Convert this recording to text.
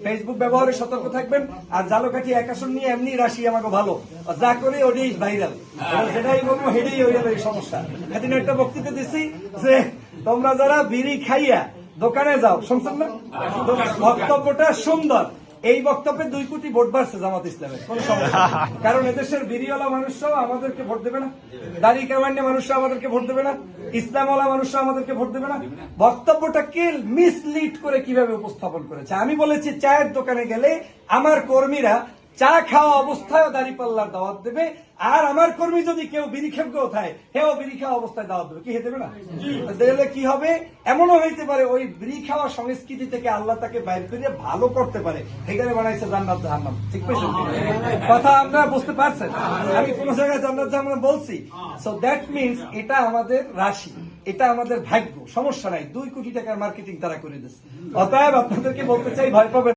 Facebook ব্যবহারে সতর্ক থাকবেন। আর জালকাঠি এক আসন নিয়ে এমনি রাশি আমাকে ভালো, যা করে ওটাই ভাইরাল, যেটাই বলবো হেঁটেই হয়ে গেল এই সমস্যা। এদিন একটা বক্তৃতা দিচ্ছি যে তোমরা যারা বিড়ি খাইয়া দোকানে যাও, শুনছেন না? বক্তব্যটা সুন্দর, এই বক্তব্যে 2 কোটি ভোট বাড়ছে জামাত ইসলামের, কোন সমস্যা। কারণ এদেশের বিড়িওয়ালা মানুষরাও আমাদেরকে ভোট দেবে না, দাড়ি কামান্য মানুষরা আমাদেরকে ভোট দেবে না, ইসলামওয়ালা মানুষরা আমাদেরকে ভোট দেবে না। বক্তব্যটাকে মিসলিড করে কিভাবে উপস্থাপন করেছে। আমি বলেছি চায়ের দোকানে গেলে আমার কর্মীরা চা খাওয়া অবস্থায় দাড়ি পাল্লার দাওয়াত দেবে, আর আমার কর্মী যদি কেউ বিড়ি খেয়ে থাকে হেও বিড়ি খাওয়া অবস্থায় দাওয়াত দেবে। কি হতে দেবে না? দিলে কি হবে? এমনও হইতে পারে ওই বিড়ি খাওয়া সংস্কৃতি থেকে আল্লাহ তাকে বাইর করে ভালো করতে পারে, এখানে বানাইছে জান্নাত জাহান্নাম। ঠিক পেয়েছেন কথা? আপনারা বুঝতে পারছেন? আমি কোন জায়গায় জান্নাত জাহান্নাম বলছি? সো দ্যাট মিনস এটা আমাদের রাশি, এটা আমাদের ভাগ্য, সমস্যা নাই। 2 কোটি টাকার মার্কেটিং তারা করে দিচ্ছে। অতএব আপনাদেরকে বলতে চাই, ভয় পাবেন।